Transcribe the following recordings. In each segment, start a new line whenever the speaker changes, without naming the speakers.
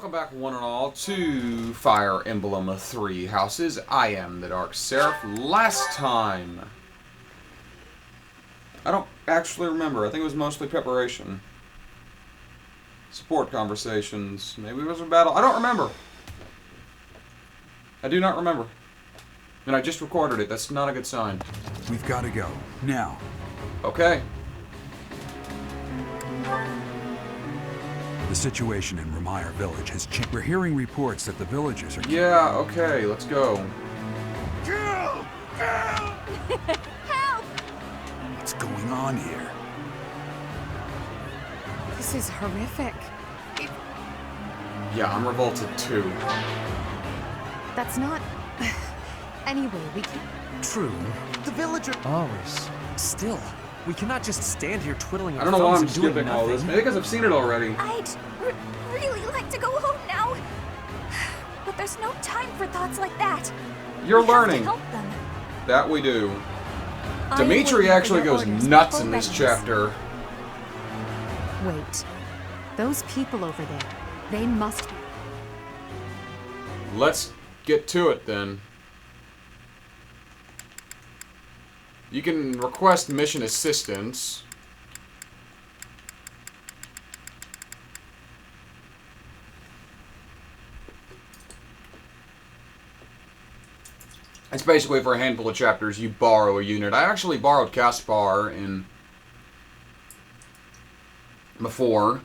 welcome back one and all to Fire Emblem 3 Houses. I am the Dark Seraph. Last time, I don't actually remember. I think it was mostly preparation. Support conversations. Maybe it was a battle. I don't remember. I do not remember. And I just recorded it. That's not a good sign.
We've got to go. Now.
Okay.
The situation in Ramire village has changed. We're hearing reports that the villagers are...
Yeah, okay. Let's go.
Kill! Kill!
Help!
What's going on here?
This is horrific.
Yeah, I'm revolted too.
That's not... Anyway, we can't...
True. The villager... Always. Still, we cannot just stand here twiddling
I
our
don't know why I'm
thumbs and doing
skipping all this.
nothing.
Maybe because I've seen it already.
I'd really like to go home now. But there's no time for thoughts like that.
You're
We have to
learning.
help them.
That we do.
I am
Dimitri
waiting for
actually
your
goes
orders
nuts
before
in this
readiness.
chapter.
Wait. Those people over there, they must...
Let's get to it then. You can request mission assistance. It's basically for a handful of chapters you borrow a unit. I actually borrowed Caspar in before.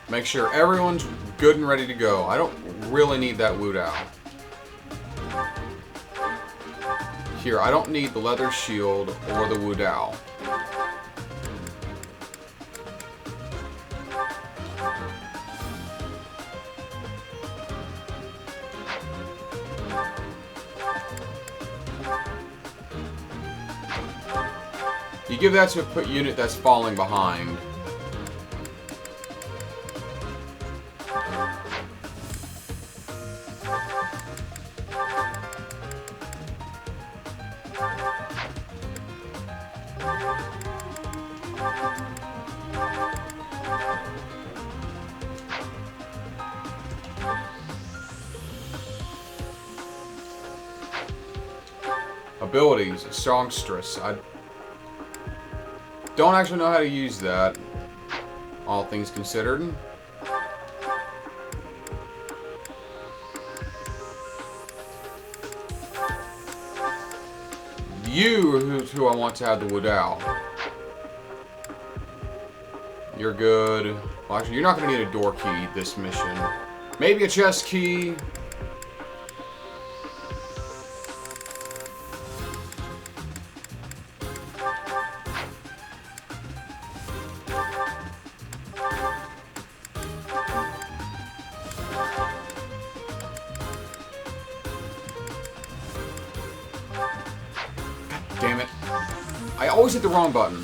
Make sure everyone's good and ready to go. I don't really need that Wu Dao. Here, I don't need the leather shield or the Wu Dao. You give that to a unit that's falling behind. Abilities, songstress. I don't actually know how to use that, all things considered. You who I want to have the Wu Dao. You're good. Well, actually, you're not going to need a door key this mission. Maybe a chest key. Damn it. I always hit the wrong button.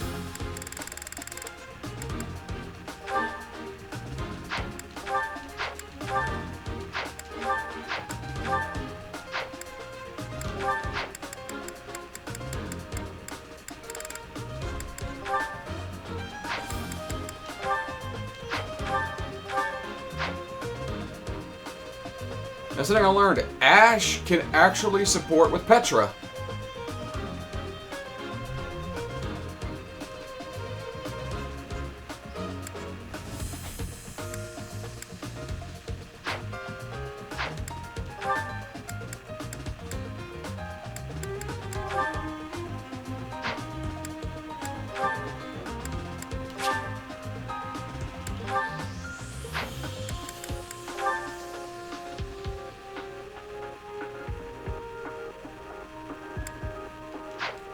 That's the thing I learned. Ash can actually support with Petra.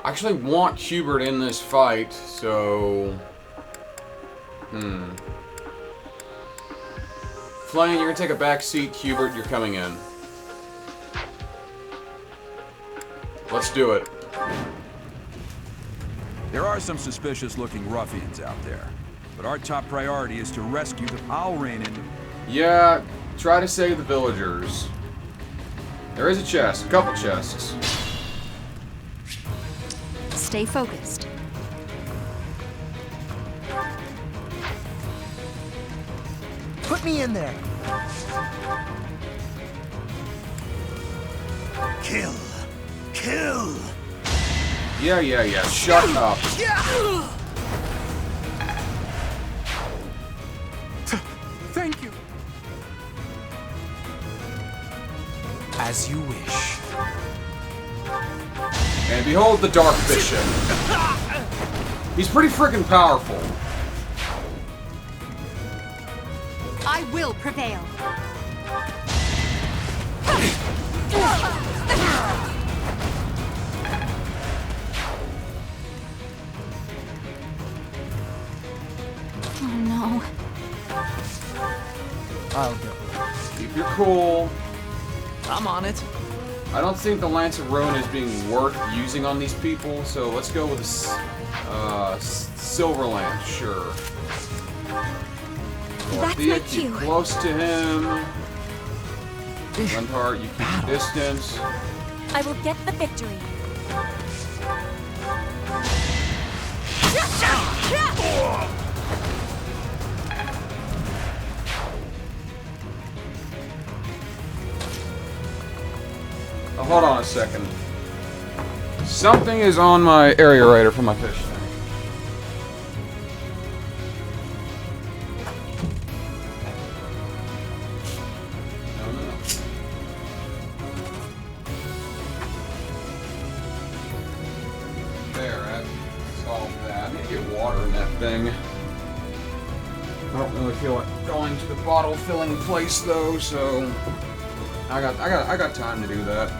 I actually want Hubert in this fight, so... Flame, you're gonna take a back seat. Hubert, you're coming in. Let's do it.
There are some suspicious-looking ruffians out there, but our top priority is to rescue the... I'll rein in...
Yeah, try to save the villagers. There is a chest, a couple chests.
Stay focused.
me in there. Kill. Kill.
Yeah. Shut up.
Thank you.
As you wish.
And behold the Dark Bishop. He's pretty freaking powerful.
I will prevail.
Oh no.
I'll go.
Keep your cool.
I'm on it.
I don't think the Lance of Roan is being worth using on these people, so let's go with a Silver Lance, sure.
That's
Dorothea,
my
keep
cue.
close to him. Lenhart, you keep your distance.
I will get the victory.
Oh, hold on a second. Something is on my aerator for my fish tank. No. There, that solved that. I need to get water in that thing. I don't really feel like going to the bottle filling place though, so I got time to do that.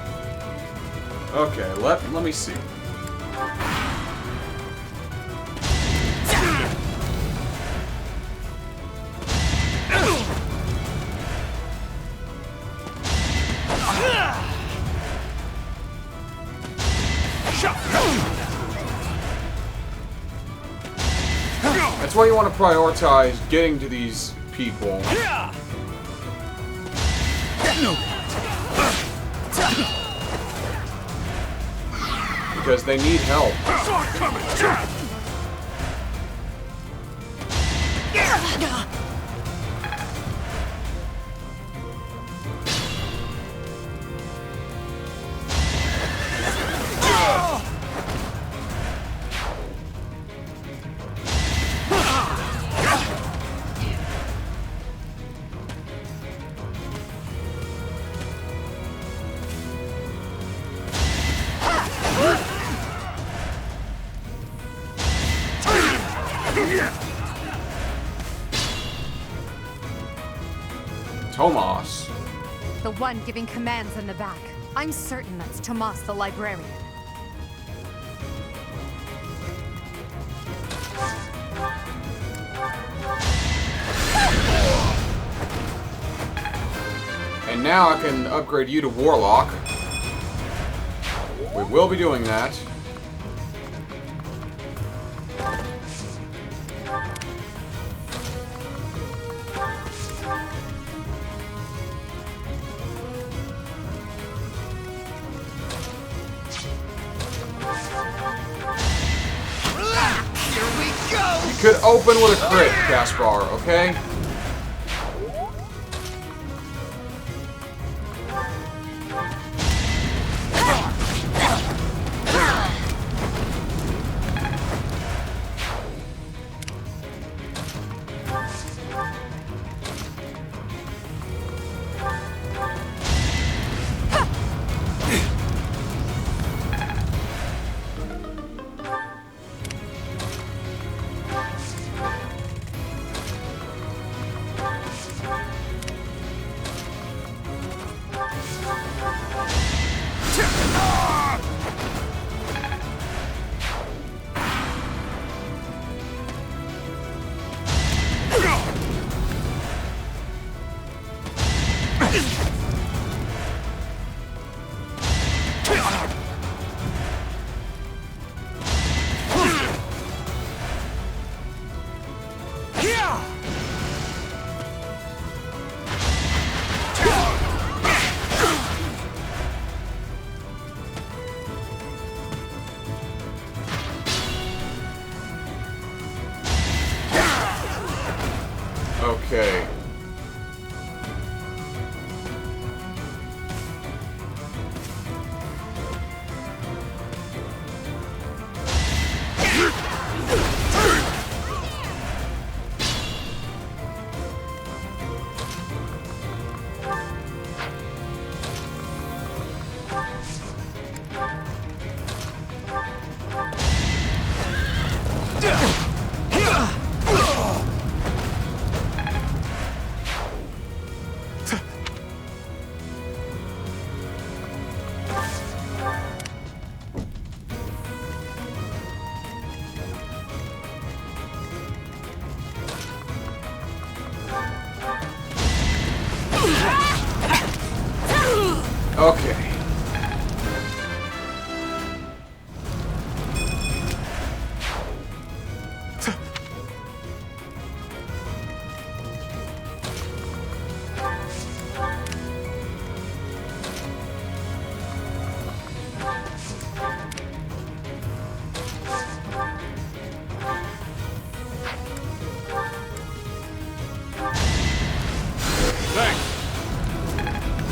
Okay, let me see. That's why you want to prioritize getting to these people. Because they need help. Tomas.
The one giving commands in the back. I'm certain that's Tomas the librarian.
And now I can upgrade you to Warlock. We will be doing that.
Here we go!
You could open with a crit, Caspar, okay? Okay.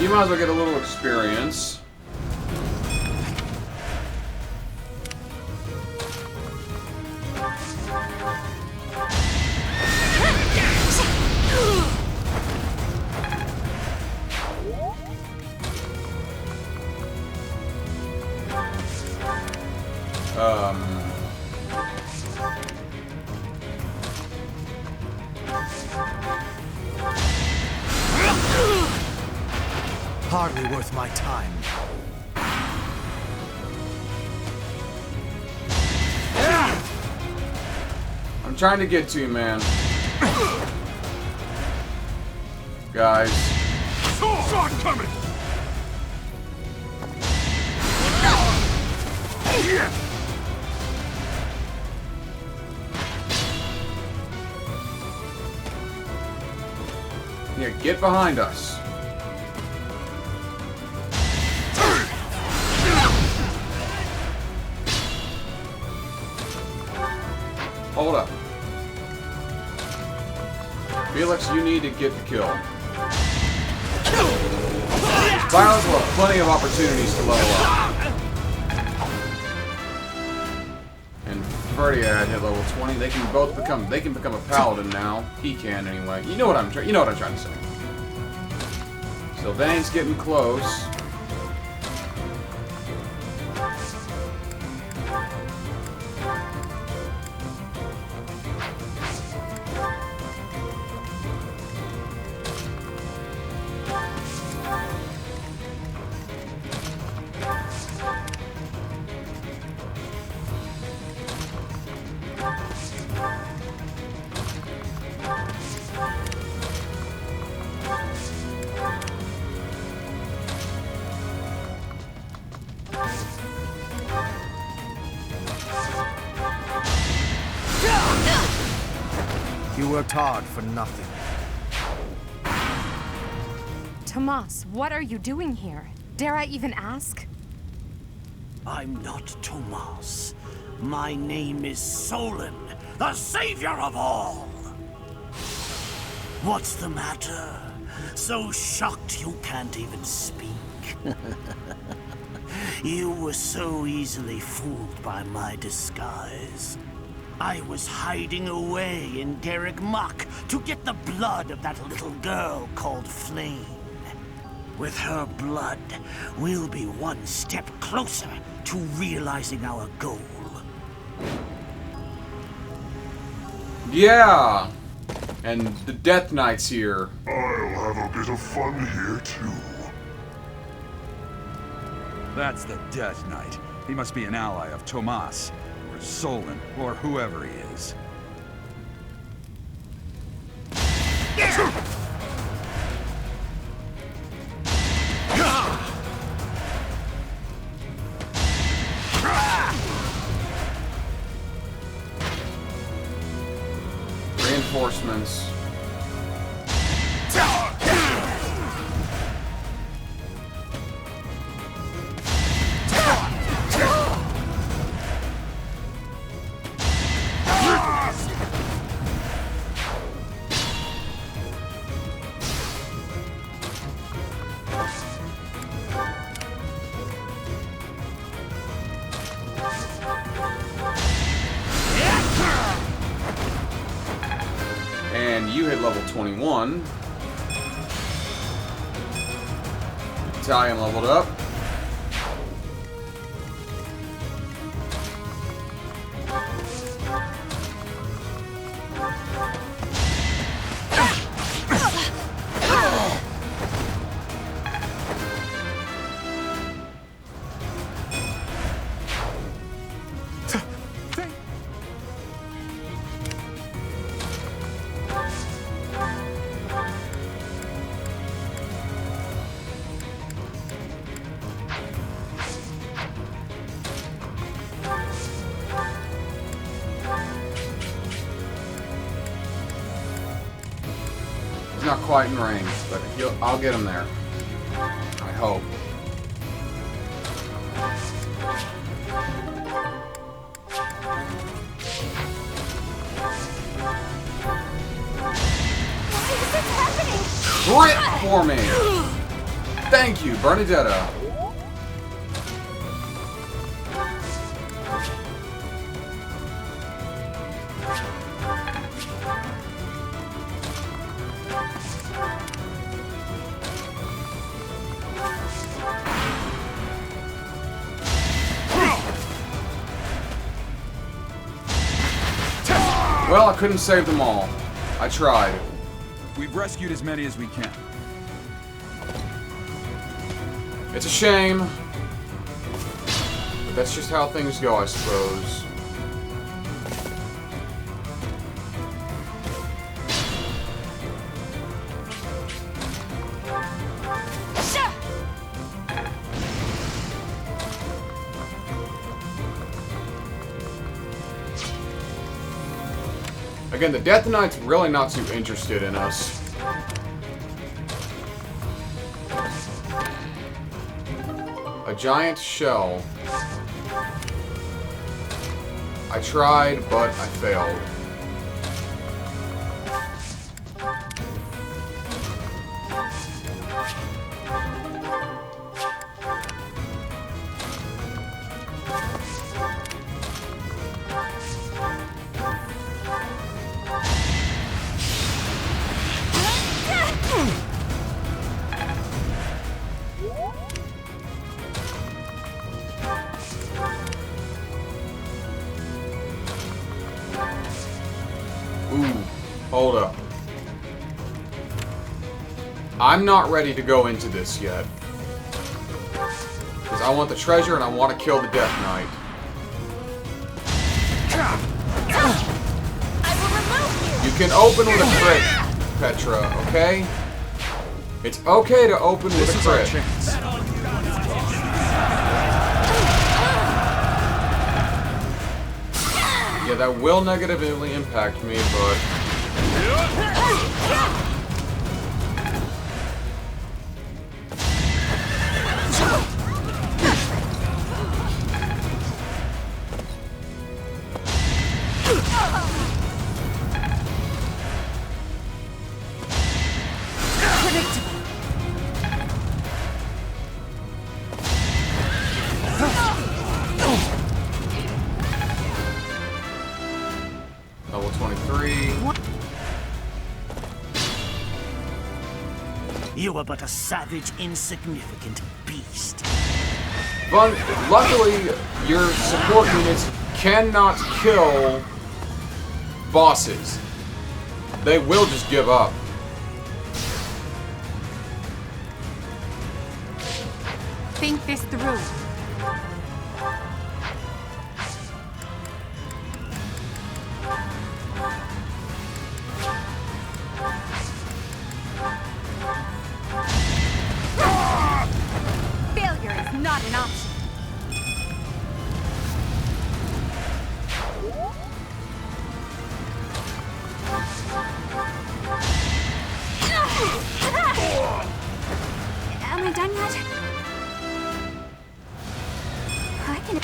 You might as well get a little experience.
Hardly worth my time.
I'm trying to get to you, man. Guys.
Sword coming!
Yeah, get behind us. Hold up. Felix, you need to get the kill. Violence will have plenty of opportunities to level up. And Ferdiad hit level 20. They can both become a paladin now. He can anyway. You know what I'm trying to say. Sylvain's getting close.
You worked hard for nothing.
Tomas, what are you doing here? Dare I even ask?
I'm not Tomas. My name is Solon, the savior of all. What's the matter? So shocked you can't even speak. You were so easily fooled by my disguise. I was hiding away in Garrick Mach to get the blood of that little girl called Flame. With her blood, we'll be one step closer to realizing our goal.
Yeah! And the Death Knight's here.
I'll have a bit of fun here, too.
That's the Death Knight. He must be an ally of Tomas, or Solon, or whoever he is.
Reinforcements. And you hit level 21. Italian leveled up. He's not quite in range, but I'll get him there. I hope.
Why is this happening?
Crit for me! Thank you, Bernadetta. Well, I couldn't save them all. I tried.
We've rescued as many as we can.
It's a shame. But that's just how things go, I suppose. Again, the Death Knight's really not too interested in us. A giant shell. I tried, but I failed. Hold up. I'm not ready to go into this yet. Because I want the treasure and I want to kill the Death Knight. You can open with a crit, Petra, okay? It's okay to open with a crit. Yeah, that will negatively impact me, but... Level 23.
You are but a savage, insignificant beast.
But luckily, your support units cannot kill bosses. They will just give up.
Think this through. Failure is not an option.
Am I done yet? I can...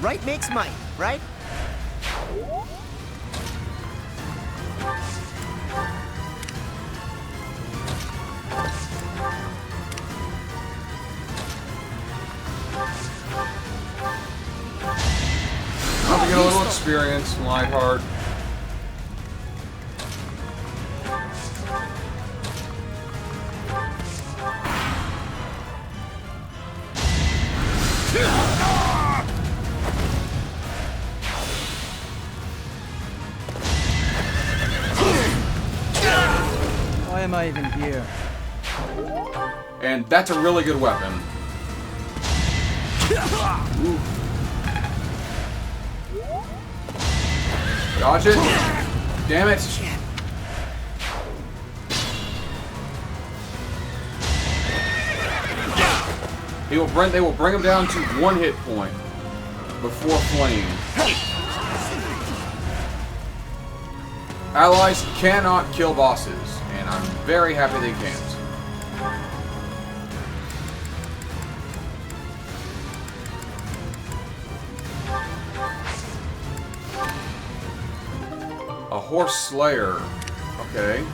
Right makes might, right?
I'll have to get a little experience from Lionheart.
Why am I even here?
And that's a really good weapon. Ooh. Dodge it. Damn it. They will bring him down to 1 hit point before fleeing. Allies cannot kill bosses, and I'm very happy they can't. A horse slayer. Okay.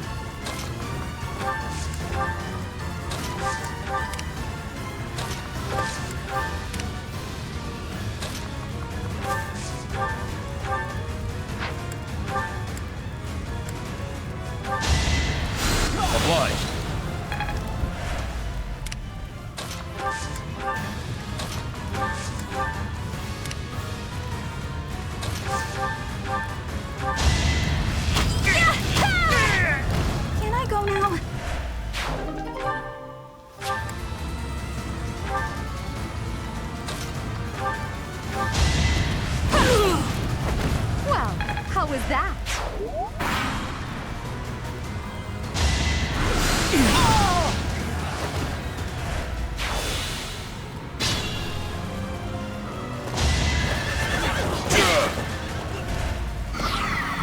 Obliged.
Can I go now?
Well, how was that?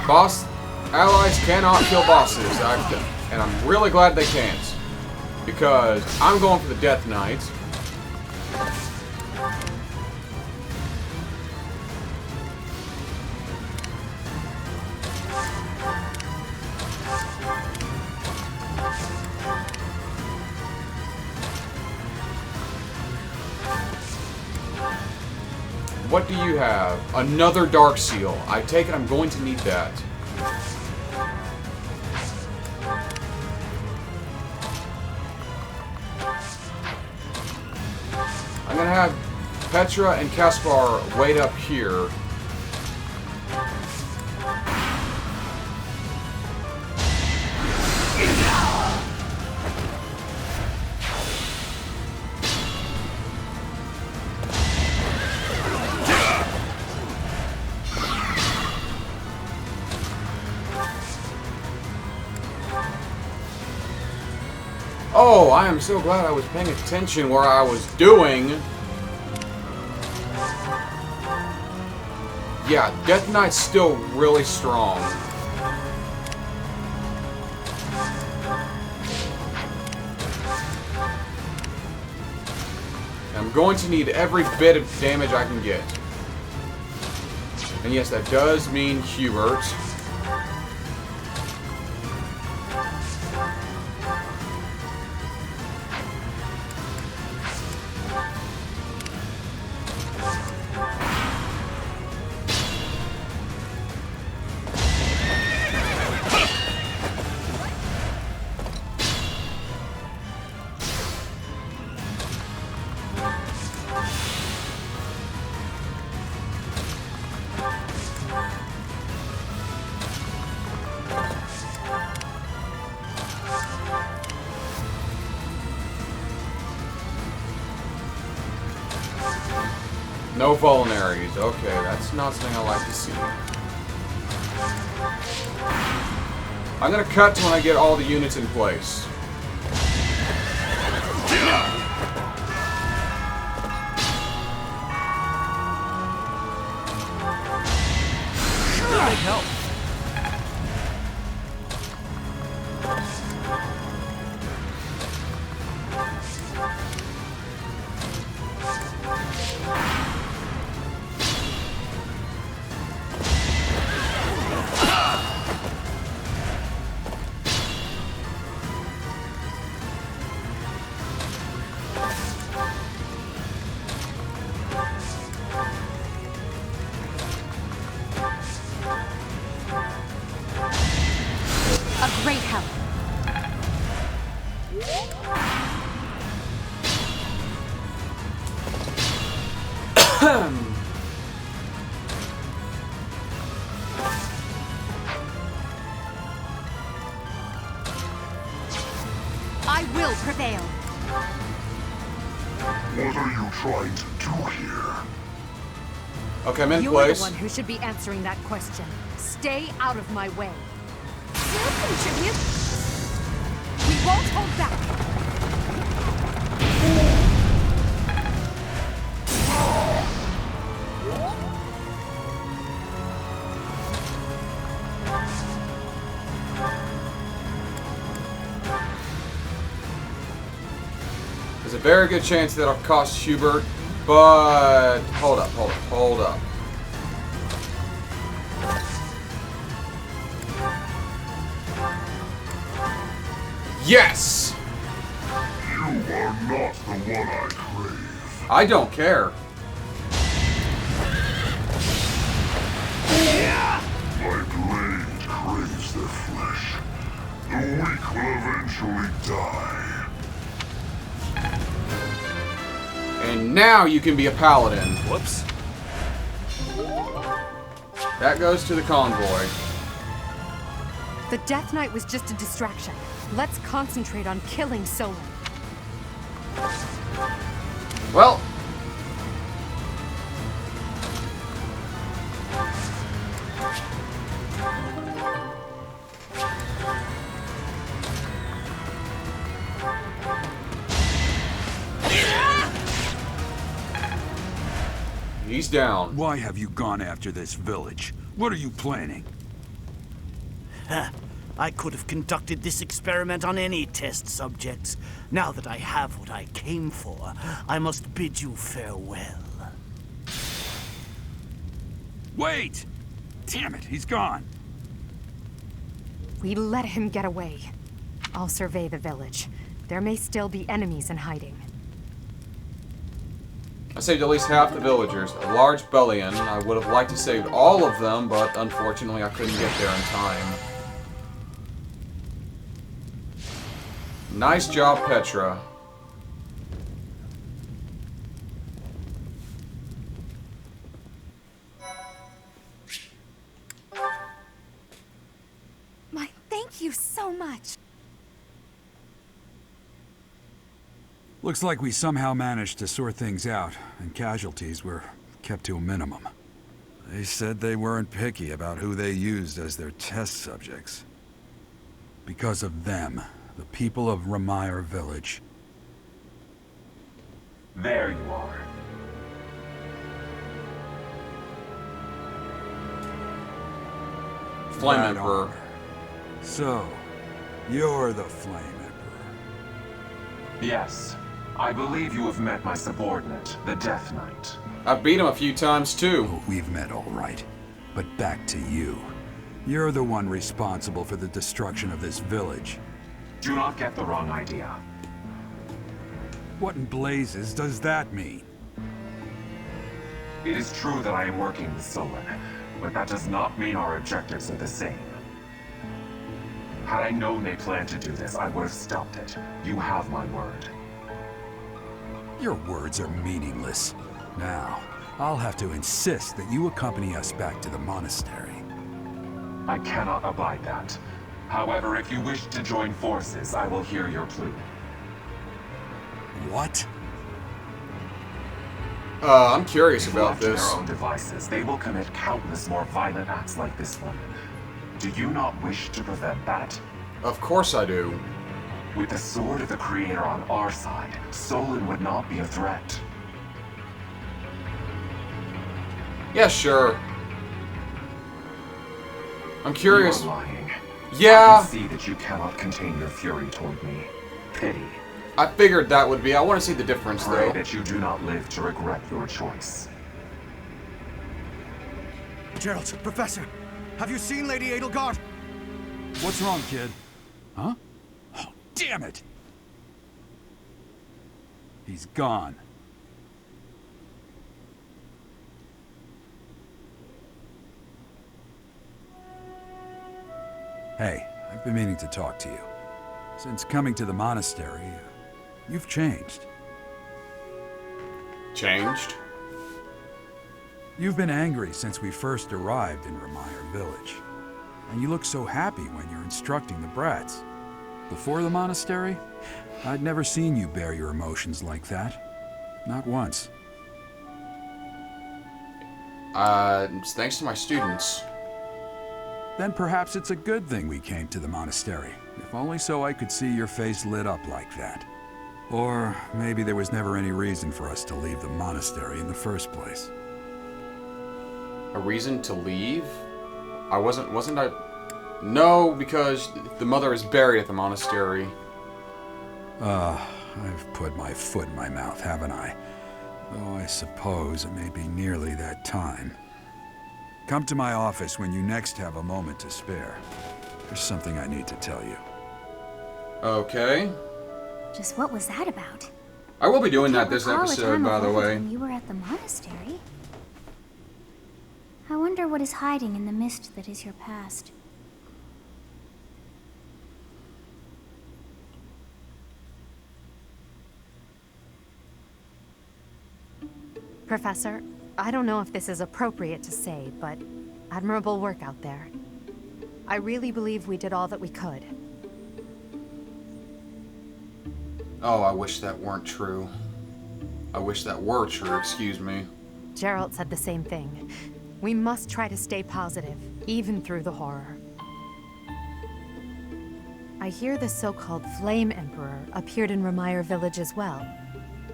Boss, allies cannot kill bosses, and I'm really glad they can't. Because I'm going for the Death Knight. What do you have? Another Dark Seal. I take it I'm going to need that. I'm gonna have Petra and Caspar wait up here. Oh, I am so glad I was paying attention where I was doing. Yeah, Death Knight's still really strong. I'm going to need every bit of damage I can get. And yes, that does mean Hubert. No vulneraries. Okay, that's not something I like to see. I'm gonna cut to when I get all the units in place.
Big help.
A great help. I will prevail.
What are you trying to do here?
Okay, I'm in
You're
place.
the one who should be answering that question. Stay out of my way.
You'll contribute.
We won't hold back.
a very good chance that'll cost Hubert, but hold up. Yes!
You are not the one I crave.
I don't care.
My blade craves their flesh. The weak will eventually die.
And now you can be a paladin.
Whoops.
That goes to the convoy.
The Death Knight was just a distraction. Let's concentrate on killing Solon.
Well, he's down.
Why have you gone after this village? What are you planning?
I could have conducted this experiment on any test subjects. Now that I have what I came for, I must bid you farewell.
Wait! Damn it, he's gone.
We let him get away. I'll survey the village. There may still be enemies in hiding.
I saved at least half the villagers. A large bellion. I would have liked to save all of them, but unfortunately I couldn't get there in time. Nice job, Petra.
Thank you so much.
Looks like we somehow managed to sort things out, and casualties were kept to a minimum. They said they weren't picky about who they used as their test subjects. Because of them, the people of Ramire Village.
There you are.
Flame
Right
Emperor.
on. So, you're the Flame Emperor.
Yes. I believe you have met my subordinate, the Death Knight.
I've beat him a few times too.
Oh, we've met all right. But back to you. You're the one responsible for the destruction of this village.
Do not get the wrong idea.
What in blazes does that mean?
It is true that I am working with Solon, but that does not mean our objectives are the same. Had I known they planned to do this, I would have stopped it. You have my word.
Your words are meaningless. Now, I'll have to insist that you accompany us back to the monastery.
I cannot abide that. However, if you wish to join forces, I will hear your plea.
What?
I'm curious
If
about
left to
this.
their own devices, they will commit countless more violent acts like this one. Do you not wish to prevent that?
Of course I do.
With the sword of the Creator on our side, Solon would not be a threat.
Yeah, sure. I'm curious.
You are lying.
Yeah.
I can see that you cannot contain your fury toward me. Pity.
I figured that would be. I want to see the difference
Pray
though.
that you do not live to regret your choice.
Gerald, Professor, have you seen Lady Edelgard?
What's wrong, kid? Huh? Oh, damn it! He's gone. Hey, I've been meaning to talk to you. Since coming to the monastery, you've changed.
Changed?
You've been angry since we first arrived in Ramire Village. And you look so happy when you're instructing the brats. Before the monastery, I'd never seen you bear your emotions like that. Not once.
It's thanks to my students.
Then perhaps it's a good thing we came to the monastery. If only so I could see your face lit up like that. Or maybe there was never any reason for us to leave the monastery in the first place.
A reason to leave? Wasn't I? No, because the mother is buried at the monastery.
I've put my foot in my mouth, haven't I? Though I suppose it may be nearly that time. Come to my office when you next have a moment to spare. There's something I need to tell you.
Okay.
Just what was that about?
I will be doing that
Can't
this
recall a
episode,
time
by
of
the
old
way.
when you were at the monastery. I wonder what is hiding in the mist that is your past.
Professor, I don't know if this is appropriate to say, but admirable work out there. I really believe we did all that we could.
Oh, I wish that weren't true. I wish that were true, excuse me.
Gerald said the same thing. We must try to stay positive, even through the horror. I hear the so-called Flame Emperor appeared in Remire Village as well.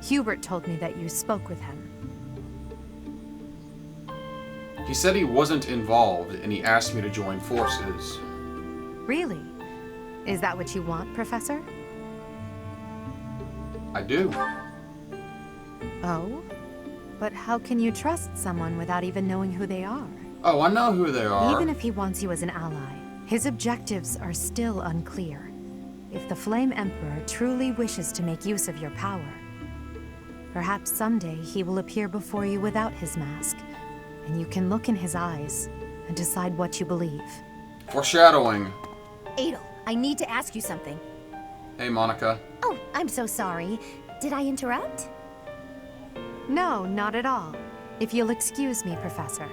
Hubert told me that you spoke with him.
He said he wasn't involved, and he asked me to join forces.
Really? Is that what you want, Professor?
I do.
Oh? But how can you trust someone without even knowing who they are?
Oh, I know who they are.
Even if he wants you as an ally, his objectives are still unclear. If the Flame Emperor truly wishes to make use of your power, perhaps someday he will appear before you without his mask, and you can look in his eyes and decide what you believe.
Foreshadowing.
Adel, I need to ask you something.
Hey, Monica.
Oh, I'm so sorry. Did I interrupt?
No, not at all. If you'll excuse me, Professor.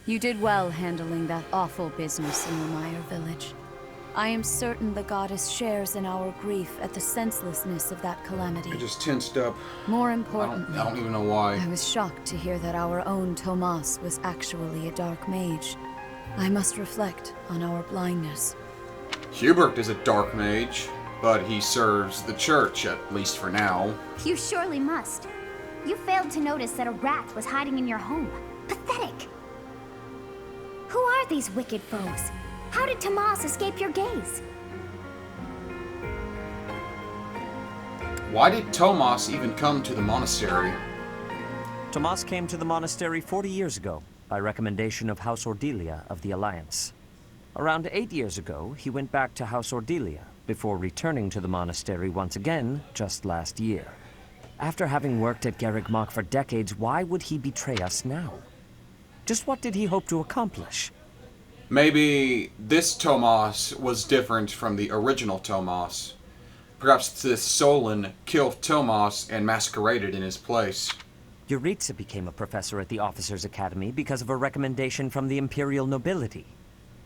You did well handling that awful business in Remire Village. I am certain the goddess shares in our grief at the senselessness of that calamity.
I just tensed up.
More importantly,
I don't even know why.
I was shocked to hear that our own Tomas was actually a dark mage. I must reflect on our blindness.
Hubert is a dark mage, but he serves the church, at least for now.
You surely must. You failed to notice that a rat was hiding in your home. Pathetic. Who are these wicked foes? How did Tomas escape your gaze?
Why did Tomas even come to the monastery?
Tomas came to the monastery 40 years ago, by recommendation of House Ordelia of the Alliance. Around 8 years ago, he went back to House Ordelia, before returning to the monastery once again, just last year. After having worked at Garreg Mach for decades, why would he betray us now? Just what did he hope to accomplish?
Maybe this Tomas was different from the original Tomas. Perhaps this Solon killed Tomas and masqueraded in his place.
Yuritsa became a professor at the Officers' Academy because of a recommendation from the Imperial nobility.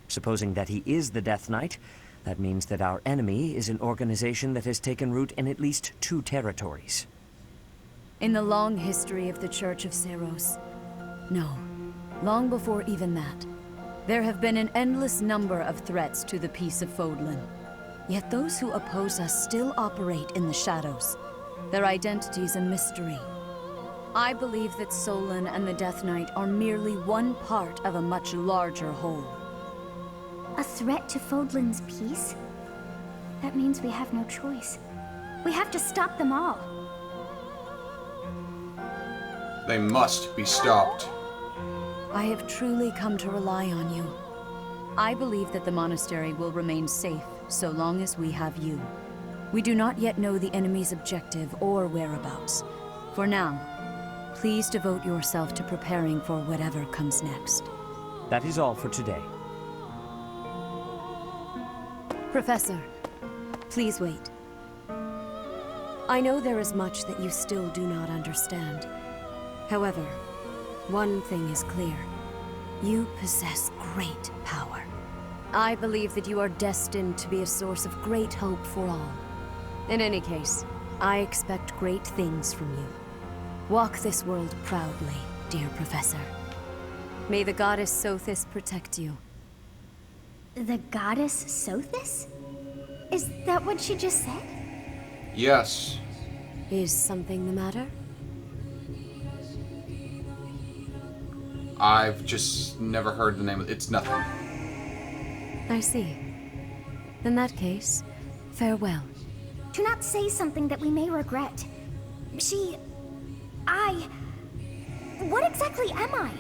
Supposing that he is the Death Knight, that means that our enemy is an organization that has taken root in at least 2 territories.
In the long history of the Church of Seros, no, long before even that, there have been an endless number of threats to the peace of Fodlan. Yet those who oppose us still operate in the shadows. Their identity's a mystery. I believe that Solon and the Death Knight are merely one part of a much larger whole.
A threat to Fodlan's peace? That means we have no choice. We have to stop them all.
They must be stopped.
I have truly come to rely on you. I believe that the monastery will remain safe so long as we have you. We do not yet know the enemy's objective or whereabouts. For now, please devote yourself to preparing for whatever comes next.
That is all for today.
Professor, please wait. I know there is much that you still do not understand. However, one thing is clear. You possess great power. I believe that you are destined to be a source of great hope for all. In any case, I expect great things from you. Walk this world proudly, dear Professor. May the goddess Sothis protect you.
The goddess Sothis? Is that what she just said?
Yes.
Is something the matter?
I've just never heard the name of it. It's nothing.
I see. In that case, farewell.
Do not say something that we may regret. What exactly am I?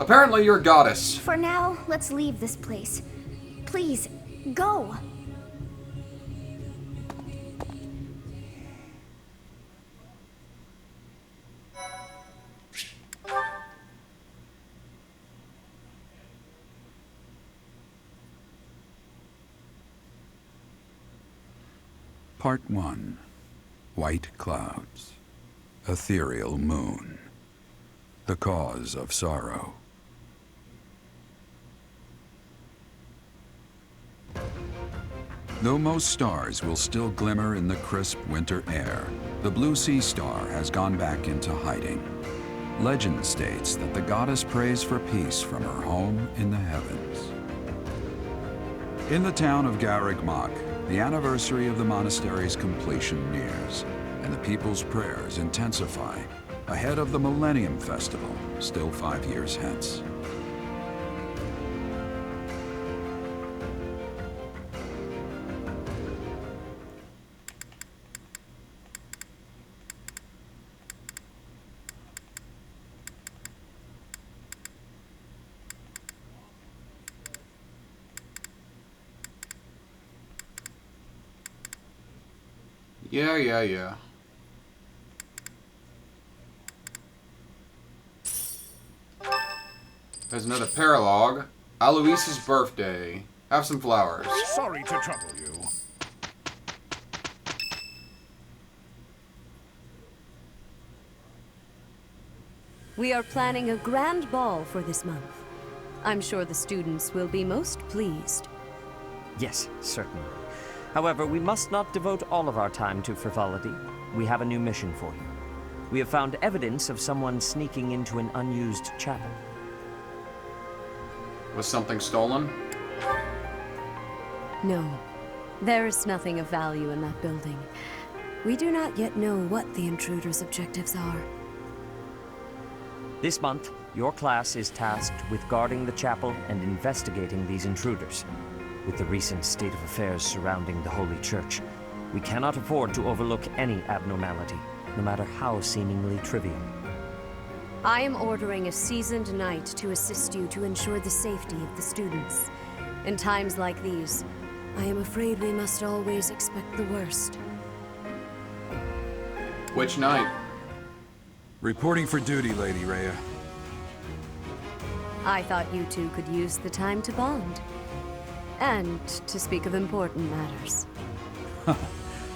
Apparently you're a goddess.
For now, let's leave this place. Please, go.
Part 1. White clouds. Ethereal moon. The cause of sorrow. Though most stars will still glimmer in the crisp winter air, the blue sea star has gone back into hiding. Legend states that the goddess prays for peace from her home in the heavens. In the town of Garreg Mach, the anniversary of the monastery's completion nears, and the people's prayers intensify ahead of the Millennium Festival, still 5 years hence.
Yeah. There's another paralogue. Aloise's birthday. Have some flowers.
Sorry to trouble you.
We are planning a grand ball for this month. I'm sure the students will be most pleased.
Yes, certainly. However, we must not devote all of our time to frivolity. We have a new mission for you. We have found evidence of someone sneaking into an unused chapel.
Was something stolen?
No, there is nothing of value in that building. We do not yet know what the intruder's objectives are.
This month, your class is tasked with guarding the chapel and investigating these intruders. With the recent state of affairs surrounding the Holy Church, we cannot afford to overlook any abnormality, no matter how seemingly trivial.
I am ordering a seasoned knight to assist you to ensure the safety of the students. In times like these, I am afraid we must always expect the worst.
Which knight?
Reporting for duty, Lady Rhea.
I thought you two could use the time to bond. And to speak of important matters.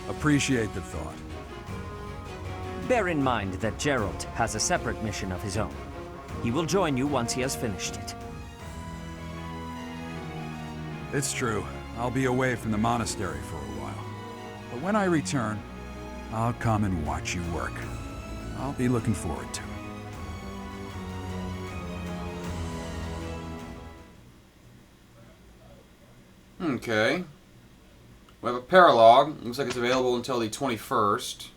Appreciate the thought.
Bear in mind that Gerald has a separate mission of his own. He will join you once he has finished it.
It's true. I'll be away from the monastery for a while. But when I return, I'll come and watch you work. I'll be looking forward to it.
Okay. We have a paralogue. Looks like it's available until the 21st.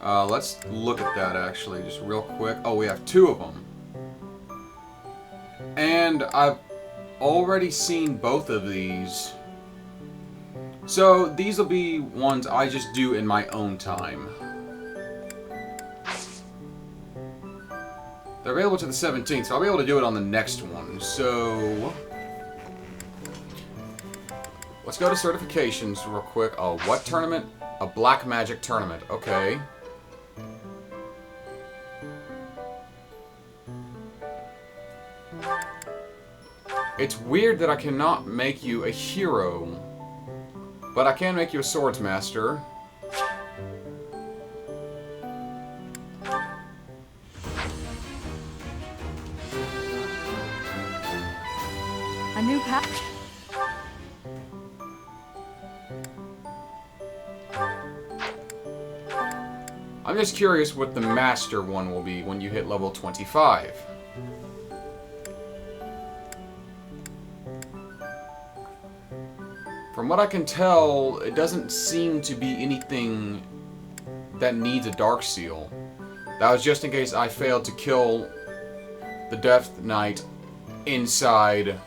Let's look at that actually, just real quick. Oh, we have 2 of them. And I've already seen both of these. So these will be ones I just do in my own time. They're available to the 17th, so I'll be able to do it on the next one. So let's go to certifications real quick. Oh, what tournament? A black magic tournament. Okay. It's weird that I cannot make you a hero, but I can make you a swords master.
A new path.
I'm just curious what the master one will be when you hit level 25. From what I can tell, it doesn't seem to be anything that needs a dark seal. That was just in case I failed to kill the Death Knight inside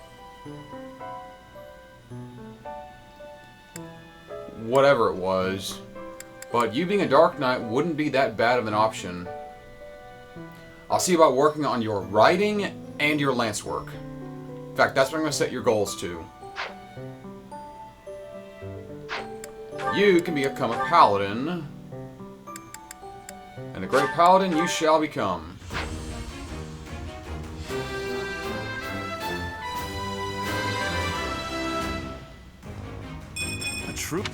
whatever it was. But you being a Dark Knight wouldn't be that bad of an option. I'll see about working on your writing and your lance work. In fact, that's what I'm going to set your goals to. You can become a paladin. And a great paladin you shall become.
A troop?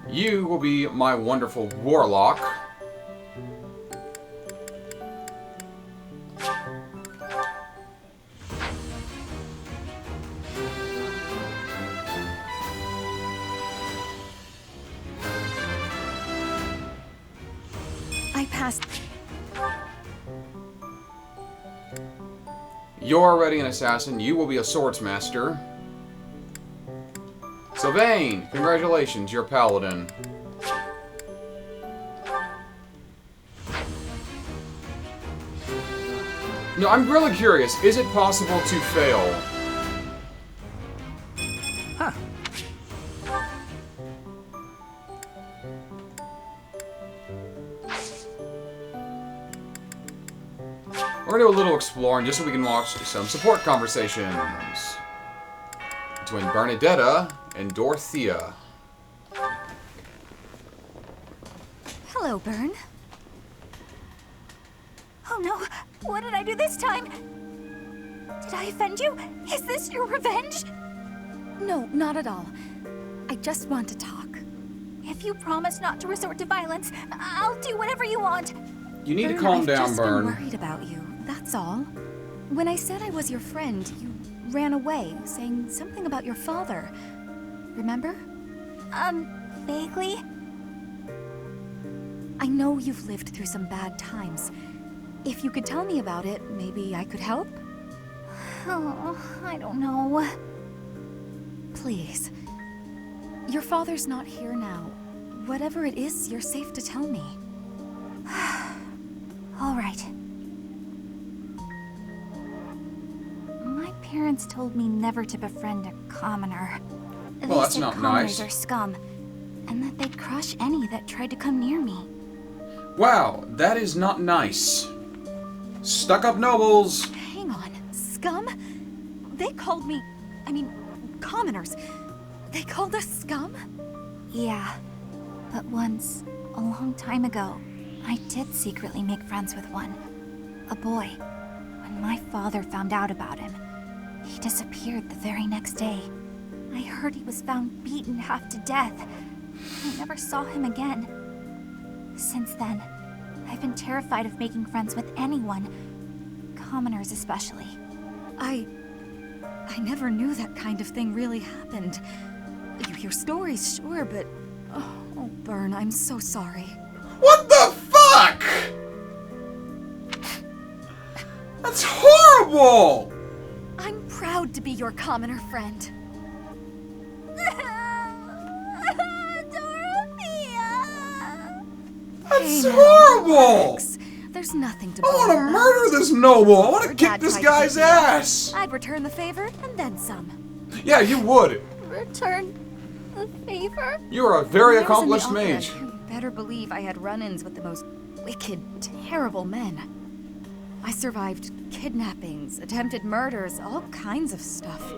You will be my wonderful warlock.
I passed.
You're already an assassin. You will be a swordsmaster. Sylvain, congratulations, you're a paladin. No, I'm really curious. Is it possible to fail?
Huh.
We're gonna do a little exploring just so we can watch some support conversations between Bernadetta and Dorothea.
Hello, Bern. Oh no, what did I do this time? Did I offend you? Is this your revenge? No, not at all. I just want to talk. If you promise not to resort to violence, I'll do whatever you want.
You need to calm down, Bern.
I've just been worried about you, that's all. When I said I was your friend, you ran away, saying something about your father. Remember?
Vaguely?
I know you've lived through some bad times. If you could tell me about it, maybe I could help?
Oh, I don't know.
Please. Your father's not here now. Whatever it is, you're safe to tell me.
All right. My parents told me never to befriend a commoner.
Well, that's not nice.
Commoners are scum, and that they'd crush any that tried to come near me.
Wow, that is not nice. Stuck-up nobles.
Hang on, scum? They called me... commoners. They called us scum?
Yeah, but once, a long time ago, I did secretly make friends with one. A boy. When my father found out about him, he disappeared the very next day. I heard he was found beaten half to death. I never saw him again. Since then, I've been terrified of making friends with anyone. Commoners especially.
I never knew that kind of thing really happened. You hear stories, sure, but... Oh, Bern, I'm so sorry.
What the fuck? That's horrible!
I'm proud to be your commoner friend.
That's horrible!
Relax. There's nothing to
I want to
bother
murder this noble! I want to
Your
kick
dad
this
tried to
guy's
pick me up.
ass!
I'd return the favor, and then some.
Yeah, you would.
Return the favor?
You are a very
When I was in the
accomplished
opera,
mage.
You better believe I had run-ins with the most wicked, terrible men. I survived kidnappings, attempted murders, all kinds of stuff.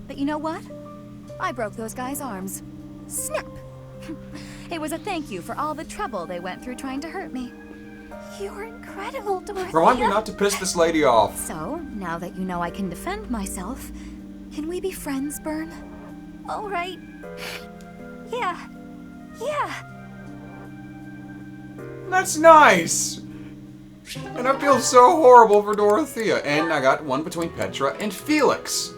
But you know what? I broke those guys' arms. Snap! It was a thank you for all the trouble they went through trying to hurt me.
You're incredible, Dorothea.
Remind me not to piss this lady off.
So, now that you know I can defend myself, can we be friends, Bern?
All right. Yeah.
That's nice! And I feel so horrible for Dorothea. And I got one between Petra and Felix.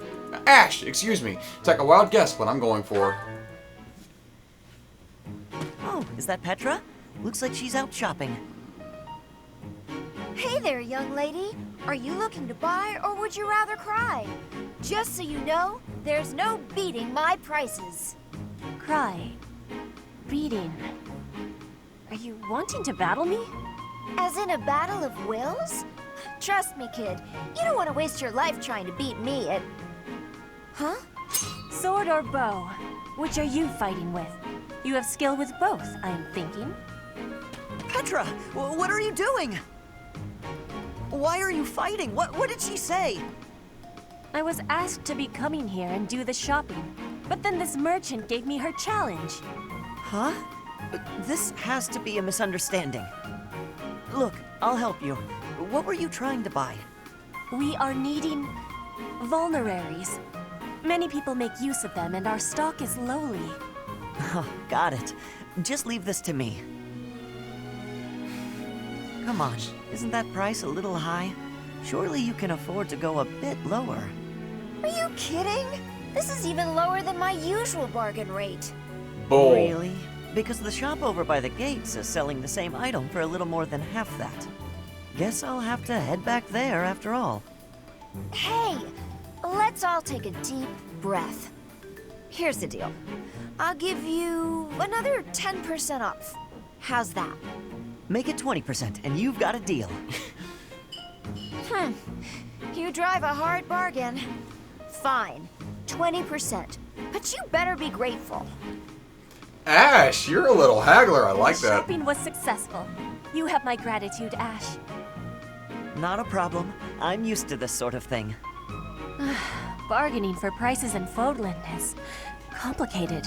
Ash, excuse me. Take a wild guess what I'm going for.
Oh, is that Petra? Looks like she's out shopping.
Hey there, young lady. Are you looking to buy, or would you rather cry?
Just so you know, there's no beating my prices.
Cry. Beating. Are you wanting to battle me?
As in a battle of wills? Trust me, kid. You don't want to waste your life trying to beat me at... Huh?
Sword or bow? Which are you fighting with? You have skill with both, I am thinking.
Petra, what are you doing? Why are you fighting? What did she say?
I was asked to be coming here and do the shopping, but then this merchant gave me her challenge.
Huh? This has to be a misunderstanding. Look, I'll help you. What were you trying to buy?
We are needing vulneraries. Many people make use of them, and our stock is lowly.
Oh, got it. Just leave this to me. Come on, isn't that price a little high? Surely you can afford to go a bit lower.
Are you kidding? This is even lower than my usual bargain rate.
Bull.
Really? Because the shop over by the gates is selling the same item for a little more than half that. Guess I'll have to head back there after all.
Hey, let's all take a deep breath. Here's the deal. I'll give you another 10% off. How's that?
Make it 20% and you've got a deal.
You drive a hard bargain. Fine, 20%. But you better be grateful.
Ash, you're a little haggler. I like that.
Shopping was successful. You have my gratitude, Ash.
Not a problem. I'm used to this sort of thing.
Bargaining for prices in Fodlan is complicated.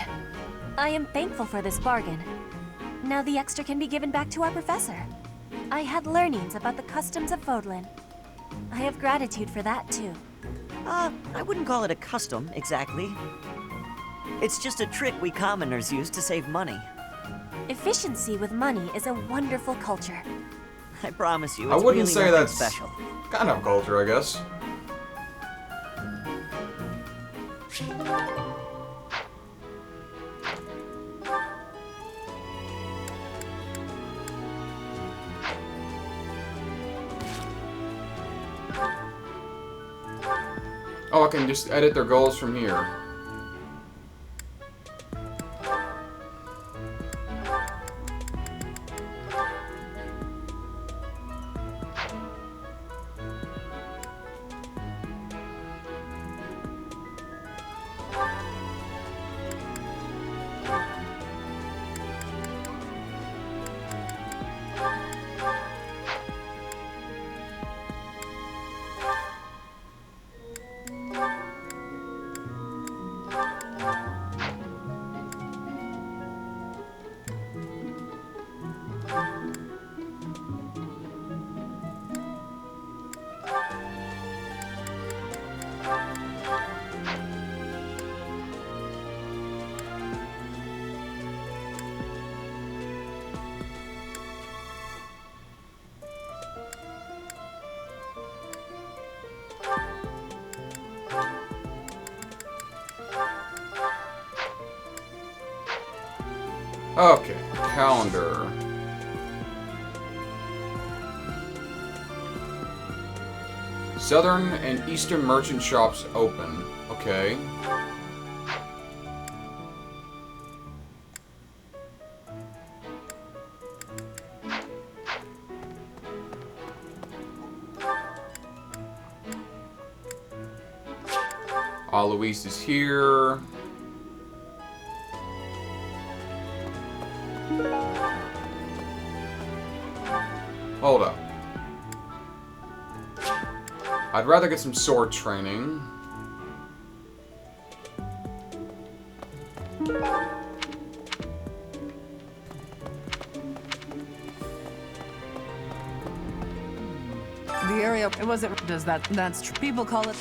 I am thankful for this bargain. Now the extra can be given back to our professor. I had learnings about the customs of Fodlan. I have gratitude for that, too.
I wouldn't call it a custom, exactly. It's just a trick we commoners use to save money.
Efficiency with money is a wonderful culture.
I promise you,
I
it's
wouldn't
really
say
nothing
that's
special.
kind of culture, I guess. Oh, I can just edit their goals from here. Okay, calendar. Southern and Eastern merchant shops open. Okay. Alois is here. Hold up. I'd rather get some sword training.
The area, it wasn't, that's true. People call it...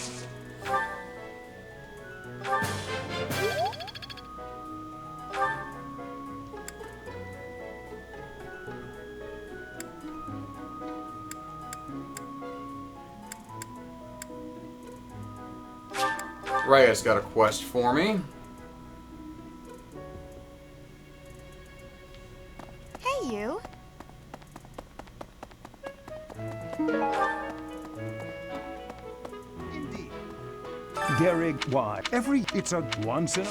Reyes got a quest for me.
Hey, you.
Derek, why? It's a once in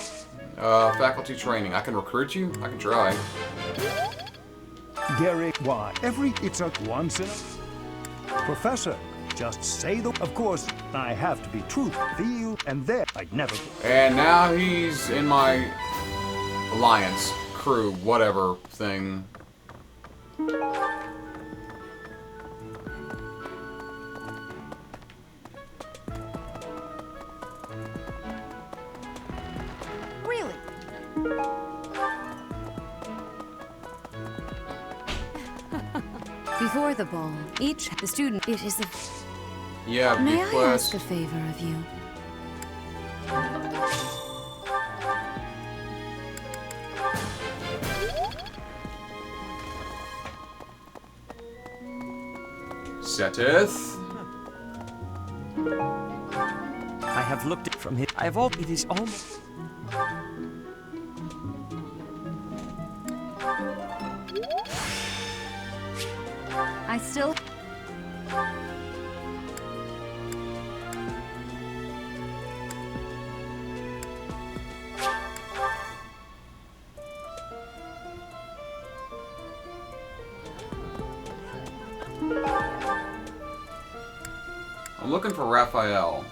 a...
Faculty training. I can recruit you? I can try.
Derek, why? It's a once in a... Professor, just say the... Of course, I have to be truthful. Feel, and there, I'd never...
And now he's in my alliance, crew, whatever thing.
Really?
Before the ball, the student, it is a...
Yeah,
May I
because...
ask a favor of you?
Seteth.
I have looked at from his. I have all. It is almost.
I still...
I'm looking for Raphael.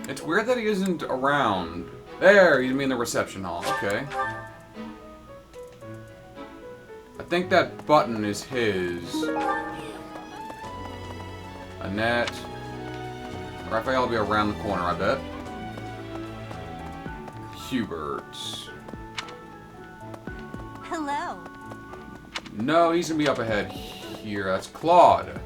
It's weird that he isn't around. There, you mean the reception hall. Okay. I think that button is his. Annette. Raphael will be around the corner, I bet. Hubert.
Hello.
No, he's gonna be up ahead here. That's Claude.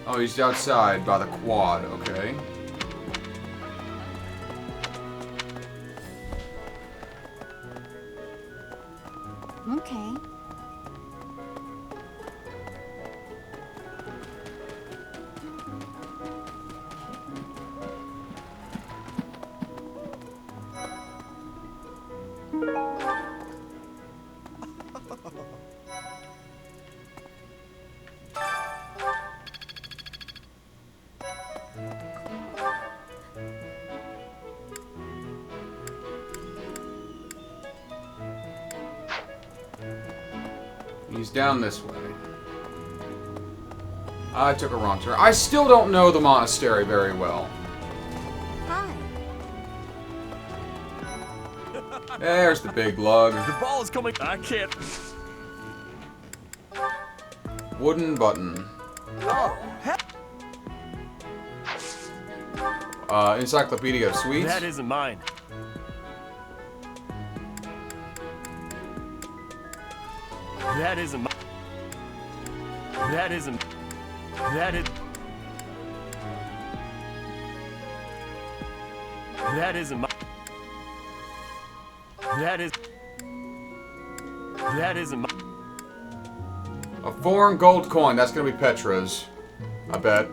Oh, he's outside by the quad. Okay.
Okay.
He's down this way. I took a wrong turn. I still don't know the monastery very well.
Hi.
There's the big lug.
The ball is coming. I can't.
Wooden button.
Oh,
Encyclopedia of Sweets.
that isn't mine. That isn't mine. That isn't. That is. That isn't mine. That is. That isn't mine.
A foreign gold coin. That's gonna be Petra's. I bet.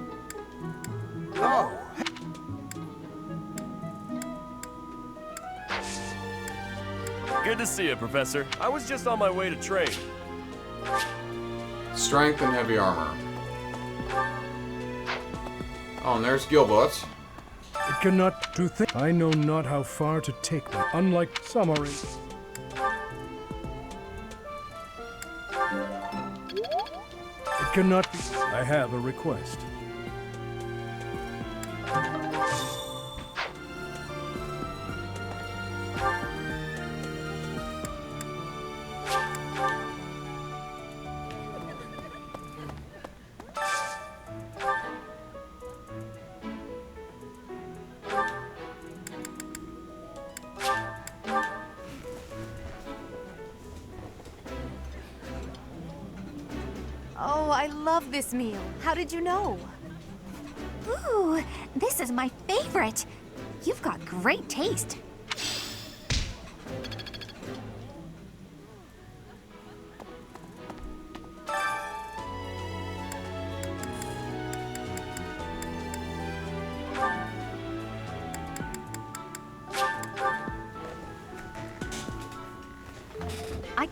Oh. Good to see you, Professor. I was just on my way to trade.
Strength and heavy armor. Oh, and there's Gilbert.
It cannot do think. I know not how far to take me, unlike summary. It cannot be. I have a request.
Oh, I love this meal. How did you know?
Ooh, this is my favorite. You've got great taste.
I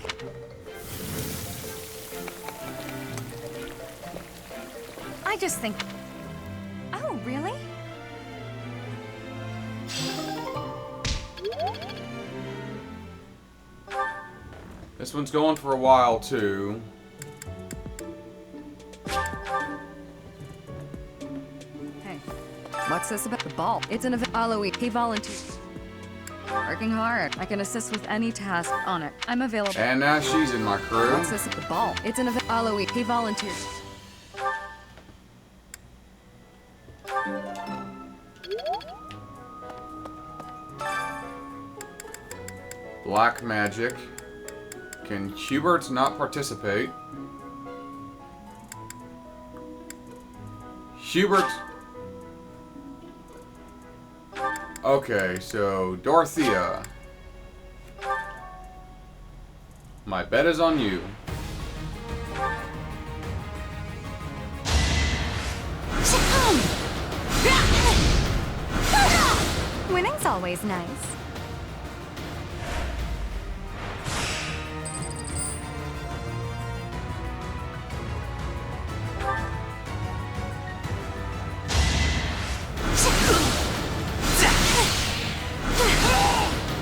just think...
Oh, really?
This one's going for a while, too.
Hey, what's this about the ball? It's an event. Aloe, he volunteered. Working hard. I can assist with any task on it. I'm available.
And now she's in my crew.
What's this at the ball? It's an event. Aloe, he volunteered.
Black magic. Can Hubert not participate? Hubert... Okay, so Dorothea. My bet is on you.
Winning's always nice.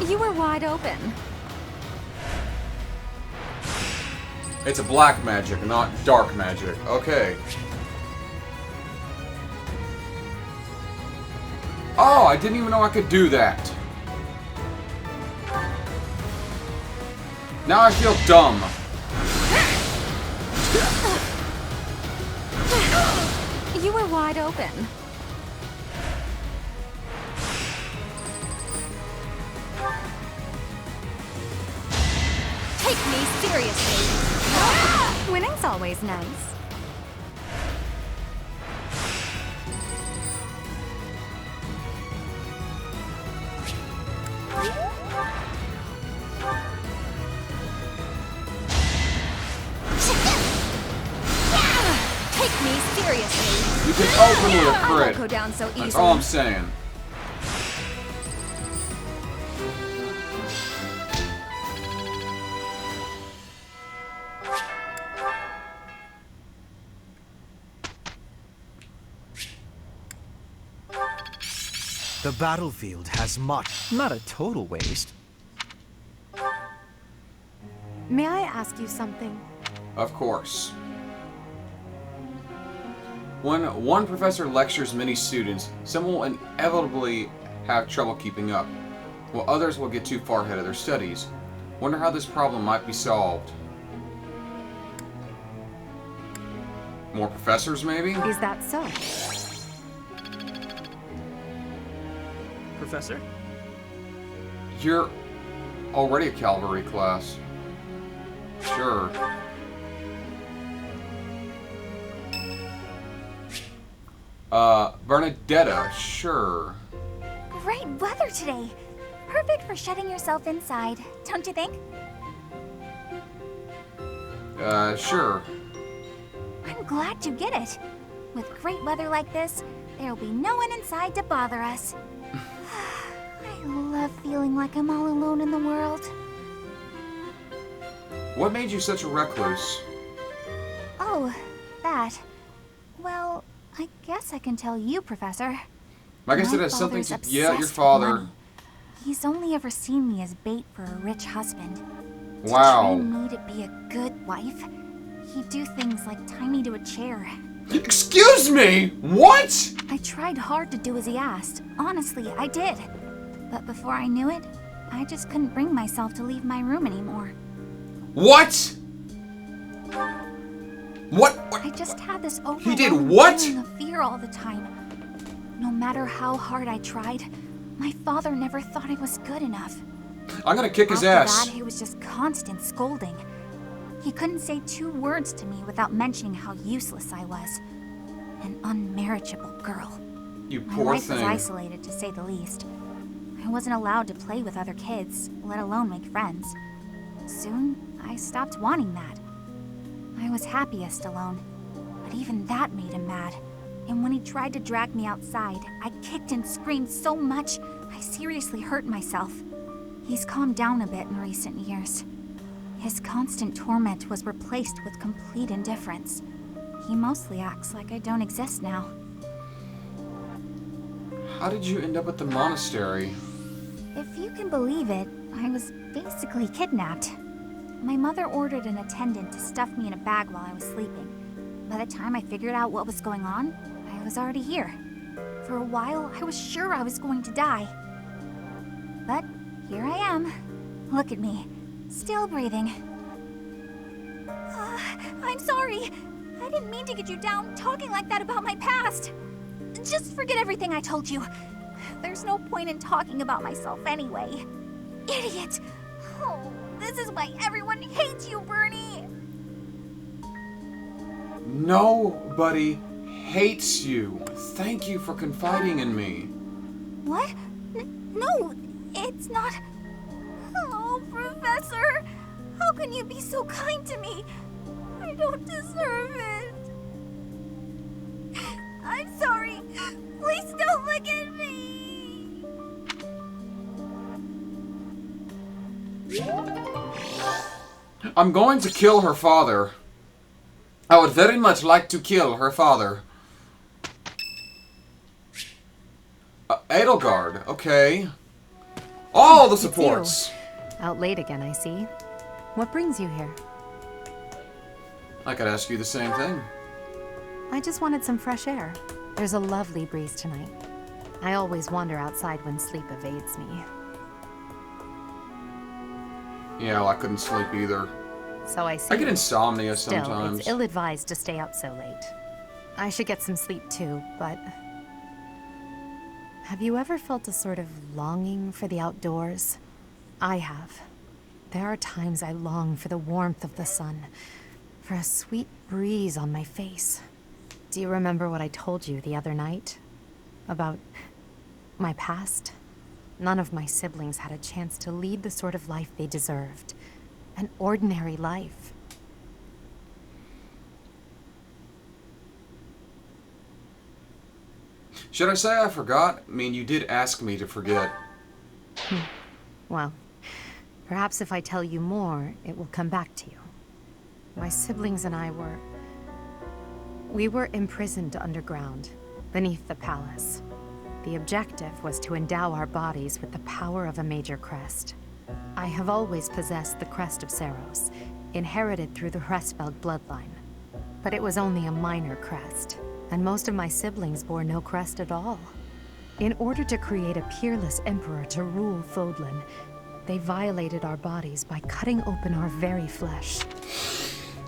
You were wide open.
It's a black magic, not dark magic. Okay. Oh, I didn't even know I could do that. Now I feel dumb.
You were wide open. Take me seriously. Winning's always nice. Take me seriously.
You can open with a
I won't
crit.
go down so easily.
That's all I'm saying.
The battlefield has much. Not a total waste.
May I ask you something?
Of course. When one professor lectures many students, some will inevitably have trouble keeping up, while others will get too far ahead of their studies. Wonder how this problem might be solved. More professors, maybe?
Is that so?
Professor?
You're already a cavalry class. Sure. Bernadetta, sure.
Great weather today. Perfect for shutting yourself inside, don't you think?
Sure.
I'm glad you get it. With great weather like this, there'll be no one inside to bother us. I love feeling like I'm all alone in the world.
What made you such a recluse?
Oh, that. Well, I guess I can tell you, Professor.
I guess
My
it has something
father's
to... Yeah, your
obsessed with
father.
money. He's only ever seen me as bait for a rich husband.
Wow.
To train me to be a good wife, he'd do things like tie me to a chair.
Excuse me? What?
I tried hard to do as he asked. Honestly, I did. But before I knew it, I just couldn't bring myself to leave my room anymore.
What? What?
I just had this overwhelming
He did what?
feeling of fear all the time. No matter how hard I tried, my father never thought I was good enough.
I'm gonna kick his
After
ass.
that, it was just constant scolding. He couldn't say 2 words to me without mentioning how useless I was. An unmarriageable girl.
You
My
poor
life was
thing.
isolated, to say the least. I wasn't allowed to play with other kids, let alone make friends. Soon, I stopped wanting that. I was happiest alone, but even that made him mad. And when he tried to drag me outside, I kicked and screamed so much, I seriously hurt myself. He's calmed down a bit in recent years. His constant torment was replaced with complete indifference. He mostly acts like I don't exist now.
How did you end up at the monastery?
If you can believe it, I was basically kidnapped. My mother ordered an attendant to stuff me in a bag while I was sleeping. By the time I figured out what was going on, I was already here. For a while, I was sure I was going to die. But here I am. Look at me, still breathing. I'm sorry. I didn't mean to get you down talking like that about my past. Just forget everything I told you. There's no point in talking about myself anyway. Idiot! Oh, this is why everyone hates you, Bernie!
Nobody hates you. Thank you for confiding in me.
What? No, it's not... Oh, Professor! How can you be so kind to me? I don't deserve it. I'm sorry. Please don't look at me.
I'm going to kill her father. I would very much like to kill her father. Edelgard, okay. All the supports.
Out late again, I see. What brings you here?
I could ask you the same thing.
I just wanted some fresh air. There's a lovely breeze tonight. I always wander outside when sleep evades me.
Yeah, well, I couldn't sleep either.
So I see.
I get insomnia
Still,
sometimes.
it's ill-advised to stay up so late. I should get some sleep too, but... Have you ever felt a sort of longing for the outdoors? I have. There are times I long for the warmth of the sun, for a sweet breeze on my face. Do you remember what I told you the other night? About my past? None of my siblings had a chance to lead the sort of life they deserved. An ordinary life.
Should I say I forgot? I mean, you did ask me to forget.
Well, perhaps if I tell you more, it will come back to you. My siblings and I we were imprisoned underground, beneath the palace. The objective was to endow our bodies with the power of a major crest. I have always possessed the crest of Saros, inherited through the Hresvelg bloodline. But it was only a minor crest, and most of my siblings bore no crest at all. In order to create a peerless emperor to rule Fodlan, they violated our bodies by cutting open our very flesh.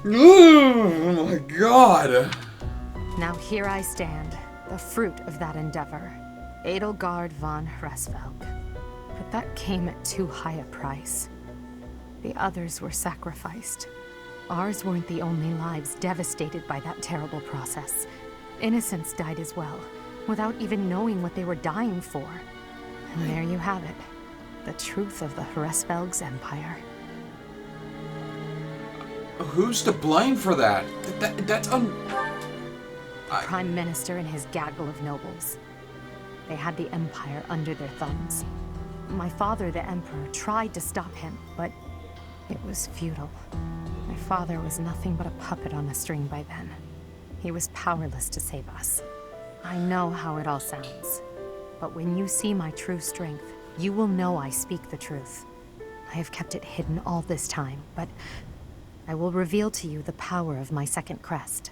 Oh my god!
Now here I stand, the fruit of that endeavor. Edelgard von Hresvelg. But that came at too high a price. The others were sacrificed. Ours weren't the only lives devastated by that terrible process. Innocents died as well, without even knowing what they were dying for. And there you have it. The truth of the Hresvelg's empire.
Who's to blame for that? That's
The Prime Minister and his gaggle of nobles. They had the Empire under their thumbs. My father, the Emperor, tried to stop him, but it was futile. My father was nothing but a puppet on a string by then. He was powerless to save us. I know how it all sounds, but when you see my true strength, you will know I speak the truth. I have kept it hidden all this time, but I will reveal to you the power of my second crest.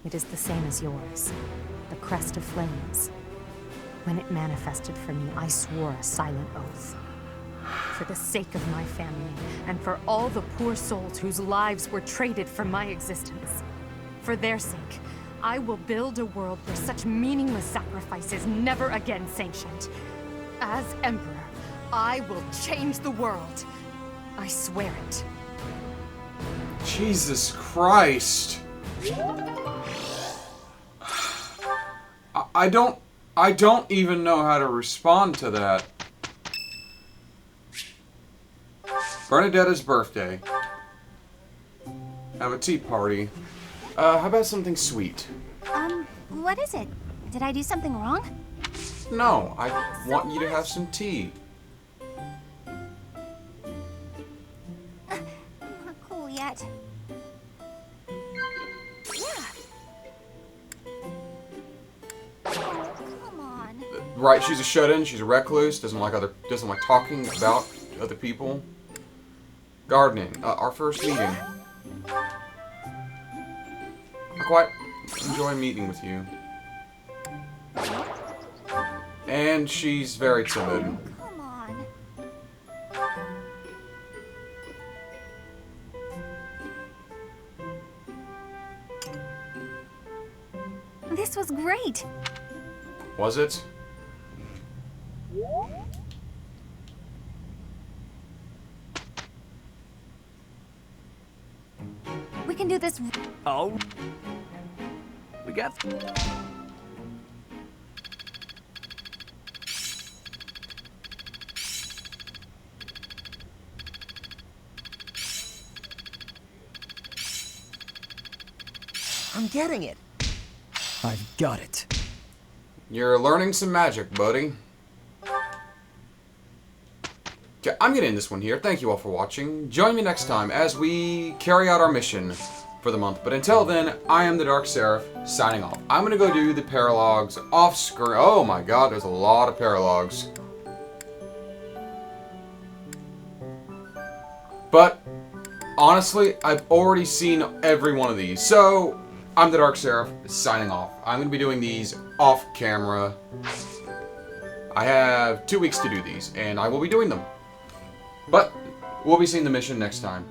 It is the same as yours, the crest of flames. When it manifested for me, I swore a silent oath. For the sake of my family, and for all the poor souls whose lives were traded for my existence. For their sake, I will build a world where such meaningless sacrifice is never again sanctioned. As Emperor, I will change the world. I swear it.
Jesus Christ. I don't even know how to respond to that. Bernadetta's birthday. Have a tea party. How about something sweet?
What is it? Did I do something wrong?
No, I want you to have some tea.
yet. Yeah. Oh, come on.
Right, she's a shut-in. She's a recluse. Doesn't like talking about other people. Gardening. Our first meeting. I quite enjoy meeting with you. And she's very timid.
Come on. This was great.
Was it?
We can do this.
Oh. We got...
I'm getting it. I've got it.
You're learning some magic, buddy. Okay, I'm gonna end this one here. Thank you all for watching. Join me next time as we carry out our mission for the month. But until then, I am the Dark Seraph, signing off. I'm gonna go do the paralogs off screen. Oh my god, there's a lot of paralogs. But, honestly, I've already seen every one of these. So, I'm the Dark Seraph, signing off. I'm going to be doing these off camera. I have 2 weeks to do these, and I will be doing them. But, we'll be seeing the mission next time.